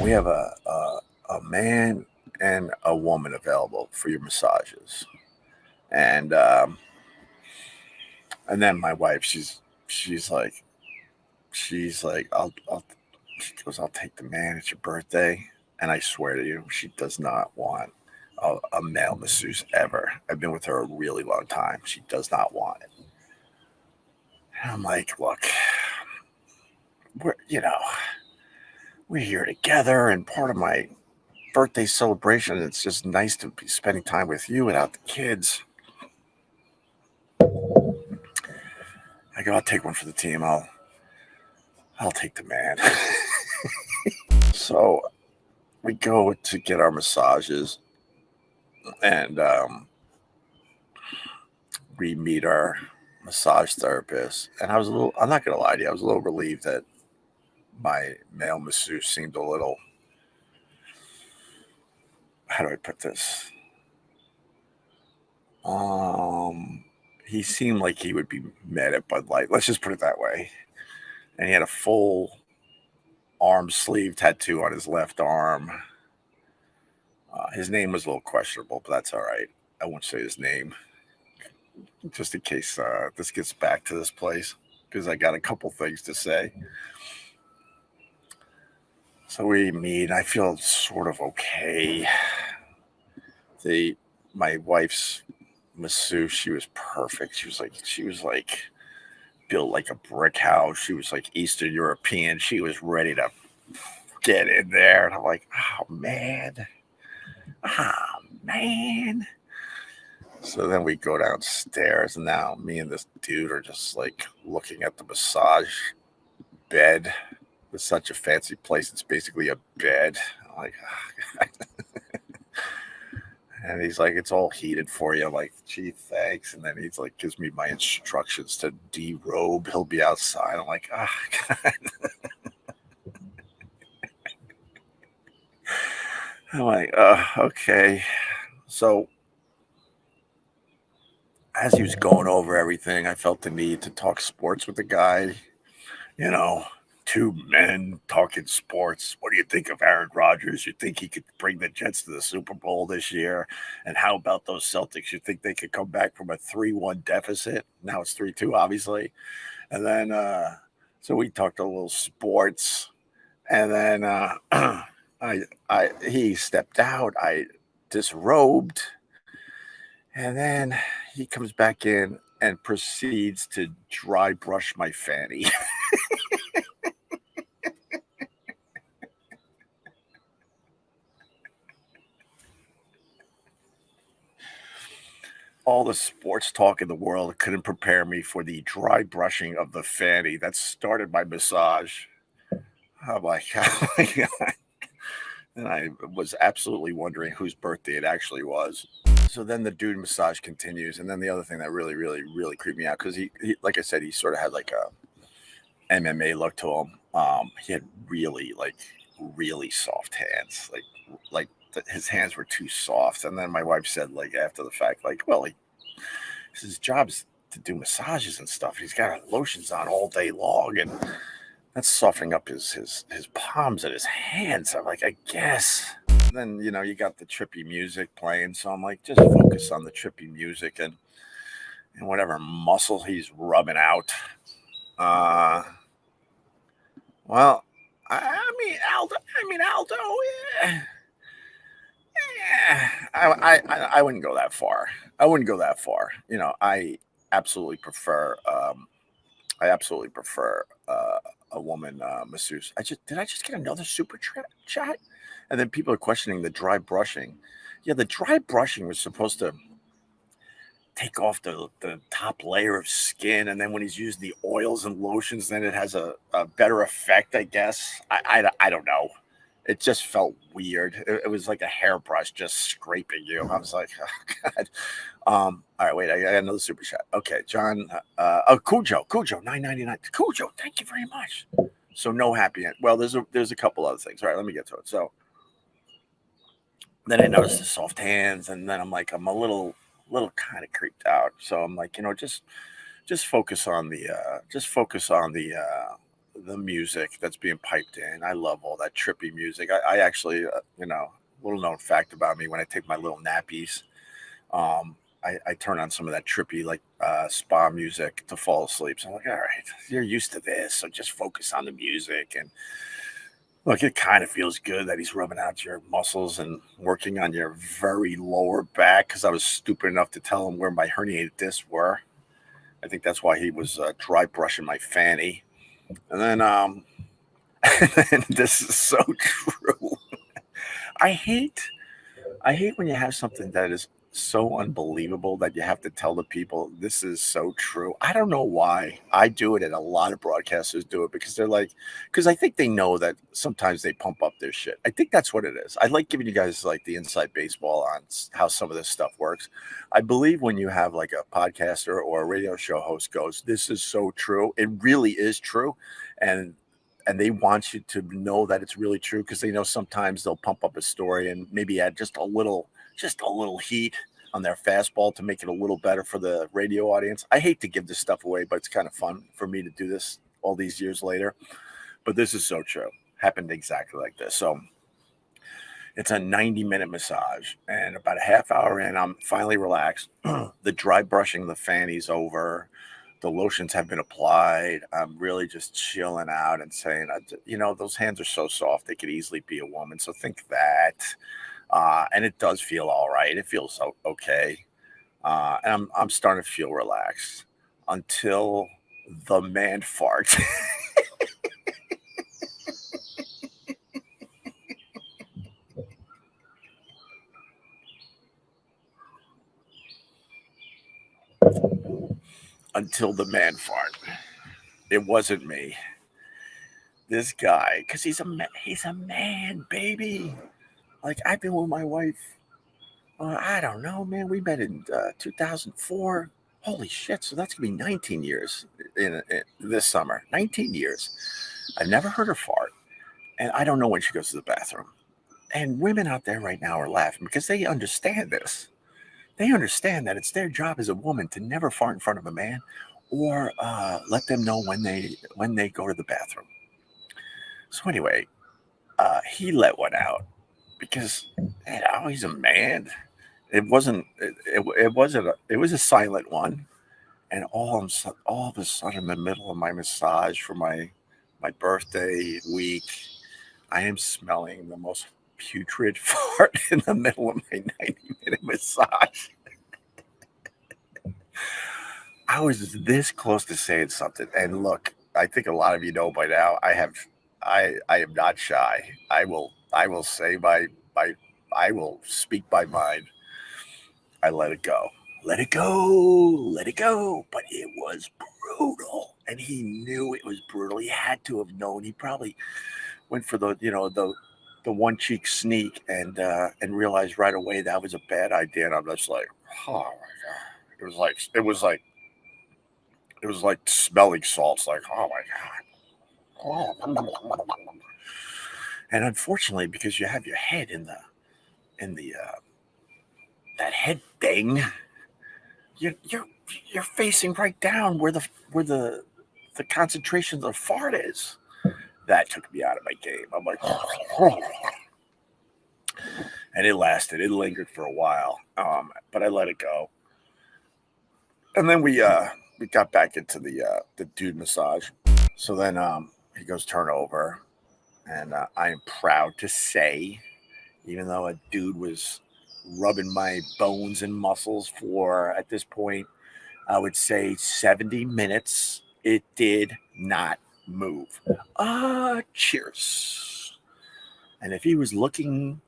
We have a man and a woman available for your massages, and and then my wife, she's like I'll she goes, I'll take the man. It's your birthday, and I swear to you, she does not want a male masseuse ever. I've been with her a really long time. She does not want it. And I'm like, look, we're we're here together, and part of my birthday celebration, it's just nice to be spending time with you without the kids. I go, I'll take one for the team. I'll take the man. So we go to get our massages, and we meet our massage therapist. And I'm not gonna lie to you, I was a little relieved that my male masseuse seemed a little, how do I put this? Um, he seemed like he would be mad at Bud Light. Let's just put it that way. And he had a full arm sleeve tattoo on his left arm. His name was a little questionable, but that's all right. I won't say his name just in case this gets back to this place because I got a couple things to say. So we meet. I feel sort of okay. The My wife's masseuse, she was perfect. She was like built like a brick house. She was like Eastern European. She was ready to get in there. And I'm like, oh man. So then we go downstairs, and now me and this dude are just like looking at the massage bed. It's such a fancy place. It's basically a bed. I'm like, and he's like, it's all heated for you. I'm like, gee, thanks. And then he's like, gives me my instructions to derobe. He'll be outside. I'm like, God. I'm like, okay. So as he was going over everything, I felt the need to talk sports with the guy. You know, two men talking sports. What do you think of Aaron Rodgers? You think he could bring the Jets to the Super Bowl this year? And how about those Celtics? You think they could come back from a 3-1 deficit? Now it's 3-2, obviously. And then, so we talked a little sports. And then he stepped out. I disrobed. And then he comes back in and proceeds to dry brush my fanny. All the sports talk in the world couldn't prepare me for the dry brushing of the fanny that started my massage. I'm like, oh my God. And I was absolutely wondering whose birthday it actually was. So then the dude massage continues. And then the other thing that really, really, really creeped me out, because he, like I said, he sort of had like a MMA look to him. He had really, like, really soft hands. His hands were too soft. And then my wife said, like, after the fact, like, well, his job's to do massages and stuff. He's got lotions on all day long, and that's softening up his palms and his hands. I'm like, I guess. And then you got the trippy music playing, so I'm like, just focus on the trippy music and whatever muscle he's rubbing out. Uh, well, Aldo. Yeah. I wouldn't go that far. I wouldn't go that far. Absolutely prefer. I absolutely prefer a woman masseuse. I just get another chat, and then people are questioning the dry brushing. Yeah, the dry brushing was supposed to take off the top layer of skin, and then when he's using the oils and lotions, then it has a better effect. I guess I don't know. It just felt weird. It was like a hairbrush just scraping you. I was like, oh God. All right, wait, I got another super chat. Okay, John. Cujo, 9.99. Cujo, thank you very much. So no happy end. Well, there's a couple other things. All right, let me get to it. So then I noticed the soft hands, and then I'm a little kind of creeped out. So I'm like, just focus on the the music that's being piped in. I love all that trippy music. I actually, little known fact about me: when I take my little nappies, I turn on some of that trippy like spa music to fall asleep. So I'm like, all right, you're used to this, so just focus on the music. And look, it kind of feels good that he's rubbing out your muscles and working on your very lower back, because I was stupid enough to tell him where my herniated discs were. I think that's why he was dry brushing my fanny. And then, and this is so true. I hate I hate when you have something that is so unbelievable that you have to tell the people this is so true. I don't know why I do it, and a lot of broadcasters do it, because they're like, because I think they know that sometimes they pump up their shit. I think that's what it is. I like giving you guys like the inside baseball on how some of this stuff works. I believe when you have like a podcaster or a radio show host goes, "This is so true," it really is true, and they want you to know that it's really true, because they know sometimes they'll pump up a story and maybe add just a little heat on their fastball to make it a little better for the radio audience. I hate to give this stuff away, but it's kind of fun for me to do this all these years later. But this is so true. Happened exactly like this. So it's a 90-minute massage, and about a half hour in, I'm finally relaxed. The dry brushing the fanny's over. The lotions have been applied. I'm really just chilling out and saying, those hands are so soft, they could easily be a woman. So think that. And it does feel all right. It feels okay. And I'm starting to feel relaxed until the man farts. Until the man fart. It wasn't me. This guy, because he's a man, baby. Like, I've been with my wife. I don't know, man. We met in 2004. Holy shit! So that's gonna be 19 years in this summer. 19 years. I've never heard her fart, and I don't know when she goes to the bathroom. And women out there right now are laughing because they understand this. They understand that it's their job as a woman to never fart in front of a man, or let them know when they go to the bathroom. So anyway, he let one out because he's a man. It wasn't. It wasn't. It was a silent one, and all of a sudden, in the middle of my massage for my birthday week, I am smelling the most putrid fart in the middle of my 90-minute massage. I was this close to saying something, and look, I think a lot of you know by now. I am not shy. I will say my I will speak my mind. I let it go. Let it go. Let it go. But it was brutal. And he knew it was brutal. He had to have known. He probably went for the one cheek sneak and realized right away that was a bad idea. And I'm just like, oh my god. It was like smelling salts, like, oh my god. And unfortunately, because you have your head in the that head thing, you're facing right down where the concentration of the fart is. That took me out of my game. I'm like, and it lasted. It lingered for a while, but I let it go. And then we got back into the dude massage. So then he goes turn over, and I am proud to say, even though a dude was rubbing my bones and muscles for, at this point, I would say 70 minutes, it did not move. Cheers. And if he was looking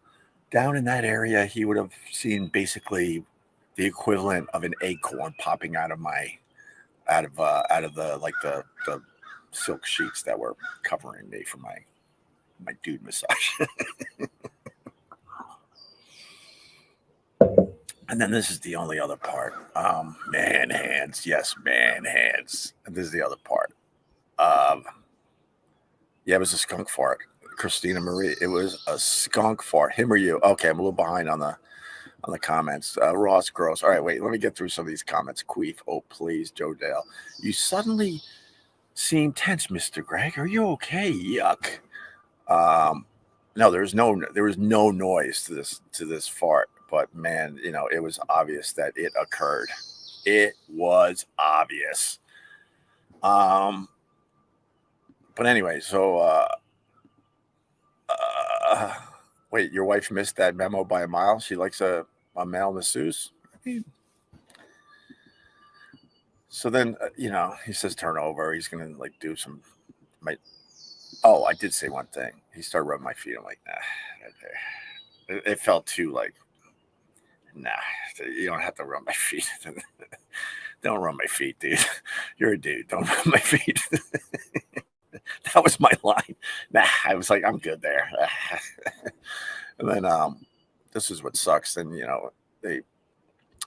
down in that area, he would have seen basically the equivalent of an acorn popping out of the like the silk sheets that were covering me for my dude massage. And then this is the only other part. Man hands, yes, man hands. And this is the other part. Yeah, it was a skunk fart. Christina Marie, it was a skunk fart. Him or you? Okay, I'm a little behind on the comments. Ross Gross. All right, wait, let me get through some of these comments. Queef, oh please, Joe Dale. You suddenly Seem tense, Mr. Greg. Are you okay? Yuck. Um, no, there was no noise to this fart, but man, it was obvious that it occurred. It was obvious. Um, but anyway, so uh, wait, your wife missed that memo by a mile. She likes a male masseuse. I mean, so then he says turn over. He's gonna like do some. My Oh, I did say one thing. He started rubbing my feet. I'm like, nah. It felt too like, nah. You don't have to rub my feet. Don't rub my feet, dude. You're a dude. Don't rub my feet. That was my line. Nah, I was like, I'm good there. And then this is what sucks. Then they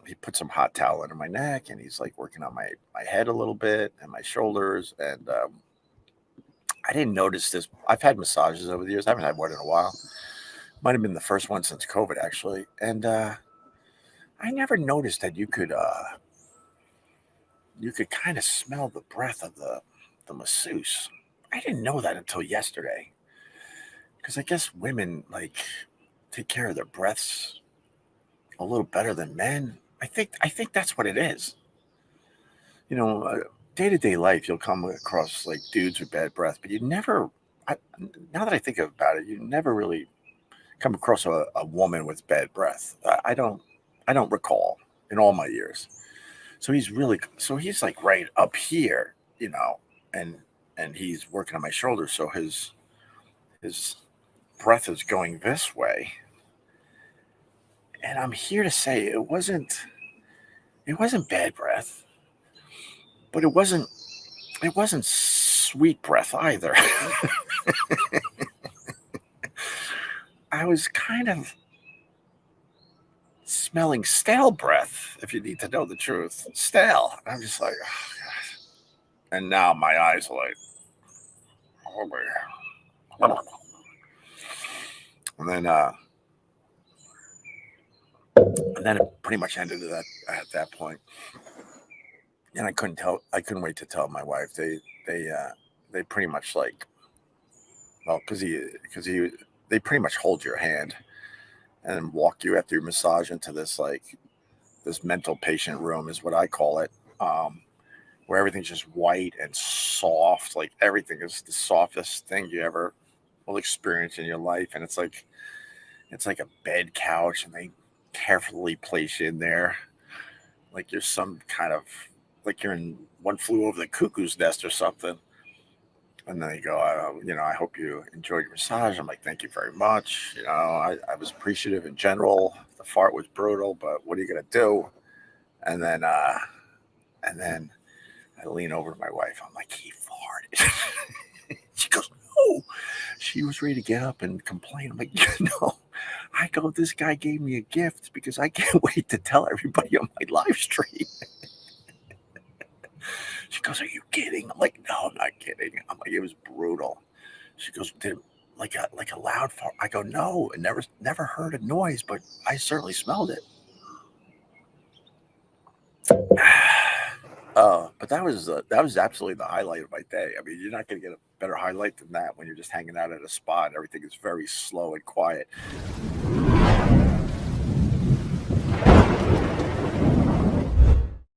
he put some hot towel under my neck, and he's like working on my head a little bit and my shoulders. And I didn't notice this. I've had massages over the years. I haven't had one in a while. Might have been the first one since COVID, actually. And I never noticed that you could kind of smell the breath of the masseuse. I didn't know that until yesterday, because I guess women like take care of their breaths a little better than men. I think that's what it is. You know, Day to day life, you'll come across like dudes with bad breath, but you never. I, now that I think about it, you never really come across a woman with bad breath. I don't recall in all my years. So he's like right up here, and and he's working on my shoulder. So his breath is going this way, and I'm here to say it wasn't bad breath, but it wasn't sweet breath either. I was kind of smelling stale breath, if you need to know the truth. Stale. I'm just like, oh, God. And now my eyes are like, oh my. And then it pretty much ended at that point. And I couldn't wait to tell my wife. They pretty much like, well, because they pretty much hold your hand and walk you after your massage into this mental patient room is what I call it, where everything's just white and soft. Like everything is the softest thing you ever will experience in your life, and it's like a bed couch, and they carefully place you in there like you're some kind of like you're in One Flew Over the Cuckoo's Nest or something. And then they go, I hope you enjoyed your massage. I'm like, thank you very much. I was appreciative in general. The fart was brutal, but what are you gonna do? And then and then I lean over to my wife. I'm like, he farted. She goes, no. She was ready to get up and complain. I'm like, I go, this guy gave me a gift because I can't wait to tell everybody on my live stream. She goes, are you kidding? I'm like, no, I'm not kidding. I'm like, it was brutal. She goes, did like a loud fart? I go, no, I never heard a noise, but I certainly smelled it. But that was absolutely the highlight of my day. I mean, you're not going to get a better highlight than that when you're just hanging out at a spa and everything is very slow and quiet.